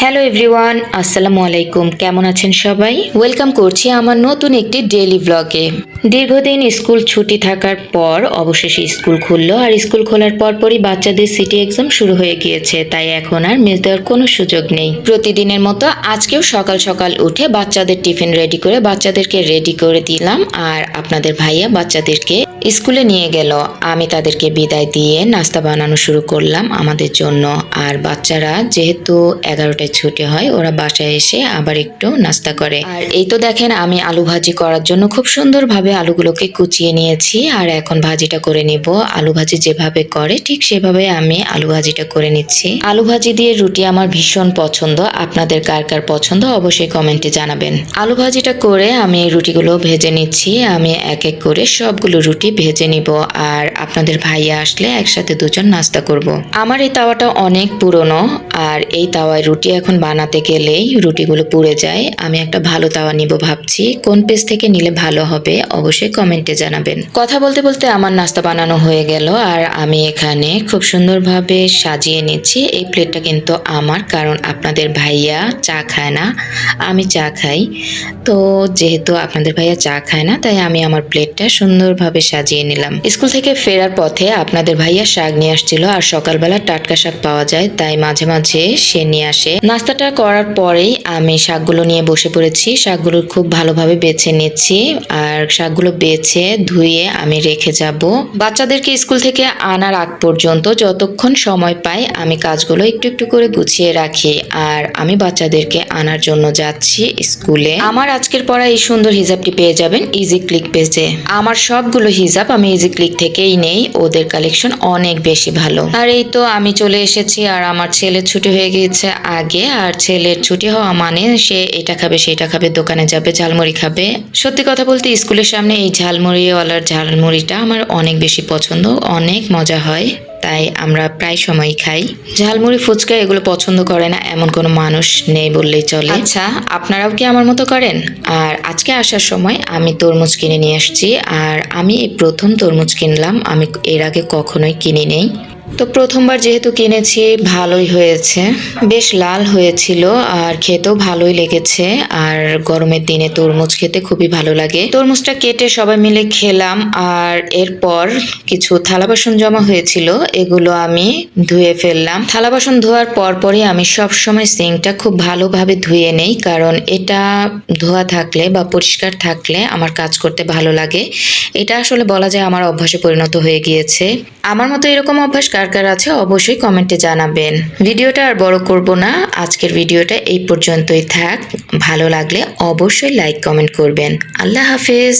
Hello everyone, আসসালামু আলাইকুম। কেমন আছেন সবাই? ওয়েলকাম করছি আমার নতুন একটি ডেইলি ব্লগে। দীর্ঘদিন স্কুল ছুটি থাকার পর অবশেষে স্কুল খুললো, আর স্কুল খোলার পরপরই বাচ্চাদের সিটি এক্সাম শুরু হয়ে গিয়েছে, তাই এখন আর মিস দেওয়ার কোনো সুযোগ নেই। প্রতিদিনের মতো আজকেও সকাল সকাল উঠে বাচ্চাদের টিফিন রেডি করে বাচ্চাদেরকে রেডি করে দিলাম, আর আপনাদের ভাইয়া বাচ্চাদেরকে স্কুলে নিয়ে গেল। আমি তাদেরকে বিদায় দিয়ে নাস্তা বানানো শুরু করলাম আমাদের জন্য। আর বাচ্চারা যেহেতু 11টায় ছুটি হয়, ওরা বাসায় এসে আবার একটু নাস্তা করে। আর এই তো দেখেন, আমি আলু ভাজি করার জন্য খুব সুন্দরভাবে আলুগুলোকে কুচিয়ে নিয়েছি, আর এখন ভাজিটা করে নিব। আলু ভাজি যেভাবে করে ঠিক সেভাবে আমি আলু ভাজিটা করে নিচ্ছি। আলু ভাজি দিয়ে রুটি আমার ভীষণ পছন্দ। আপনাদের কার কার পছন্দ অবশ্যই কমেন্টে জানাবেন। আলু ভাজিটা করে আমি রুটিগুলো ভেজে নিচ্ছি। আমি এক এক করে সবগুলো রুটি ভেজে নিব, আর আপনাদের ভাইয়া আসলে একসাথে দুজন নাস্তা করব। আমার এই তাওয়াটা অনেক পুরনো, আর এই তাওয়ায় রুটি এখন বানাতে গেলেই রুটিগুলো পুড়ে যায়। আমি একটা ভালো তাওয়া নিব ভাবছি। কোন পেজ থেকে নিলে ভালো হবে অবশ্যই কমেন্টে জানাবেন। কথা বলতে বলতে আমার নাস্তা বানানো হয়ে গেল, আর আমি এখানে খুব সুন্দরভাবে সাজিয়ে নিচ্ছি। এই প্লেটটা কিন্তু আমার, কারণ আপনাদের ভাইয়া চা খায় না, আমি চা খাই। তো যেহেতু আপনাদের ভাইয়া চা খায় না, তাই আমি আমার প্লেটটা সুন্দরভাবে সাজিয়ে নিলাম। স্কুল থেকে ফেরার পথে আপনাদের ভাইয়া শাক নিয়ে আসছিল, আর সকালবেলা টাটকা শাক পাওয়া যায়, তাই মাঝে মাঝে সে নিয়ে আসে। নাস্তাটা করার পরেই আমি শাকগুলো নিয়ে বসে পড়েছি। শাকগুলো খুব ভালোভাবে বেছে নিচ্ছি, আর শাকগুলো বেছে ধুয়ে আমি রেখে যাব। বাচ্চাদেরকে স্কুল থেকে আনার আগ পর্যন্ত যতক্ষণ সময় পাই আমি কাজগুলো একটু একটু করে গুছিয়ে রাখি, আর আমি বাচ্চাদেরকে আনার জন্য যাচ্ছি স্কুলে। আমার আজকের পড়া এই সুন্দর হিজাবটি পেয়ে যাবেন ইজি ক্লিক পেজে। আমার সবগুলো হিজাব আমি ইজি ক্লিক থেকেই নেই, ওদের কালেকশন অনেক বেশি ভালো। আর এই তো আমি চলে এসেছি, আর আমার ছেলের ছুটি হয়ে গিয়েছে আগে, আর ছেলের ছুটি হওয়া মানে সে এটা খাবে সেটা খাবে, দোকানে যাবে, ঝালমুড়ি খাবে। সত্যি কথা বলতে স্কুলের সামনে এই ঝালমুড়িওয়ালার ঝালমুড়িটা আমার অনেক বেশি পছন্দ, অনেক মজা হয়, তাই আমরা প্রায় সময়ই খাই। ঝালমুড়ি, ফুচকা এগুলো পছন্দ করে না এমন কোনো মানুষ নেই বললেই চলে। আচ্ছা, আপনারাও কি আমার মতো করেন? আর আজকে আসার সময় আমি তরমুজ কিনে নিয়ে আসছি, আর আমি এই প্রথম তরমুজ কিনলাম, আমি এর আগে কখনোই কিনি নেই। তো প্রথমবার যেহেতু কিনেছি, ভালোই হয়েছে, বেশ লাল হয়েছিল, আর খেতেও ভালোই লেগেছে। আর গরমের দিনে তরমুজ খেতে খুবই ভালো লাগে। তরমুজটা কেটে সবাই মিলে খেলাম, আর এরপর কিছু থালা বাসন জমা হয়েছিল, এগুলো আমি ধুয়ে ফেললাম। থালা বাসন ধোয়ার পরপরই আমি সবসময় সিঙ্কটা খুব ভালোভাবে ধুয়ে নেই, কারণ এটা ধোয়া থাকলে বা পরিষ্কার থাকলে আমার কাজ করতে ভালো লাগে। এটা আসলে বলা যায় আমার অভ্যাসে পরিণত হয়ে গিয়েছে। আমার মতো এরকম অভ্যাস কার কার আছে অবশ্যই কমেন্টে জানাবেন। ভিডিওটা আর বড় করব না, আজকের ভিডিওটা এই পর্যন্তই থাক। ভালো লাগলে অবশ্যই লাইক কমেন্ট করবেন। আল্লাহ হাফেজ।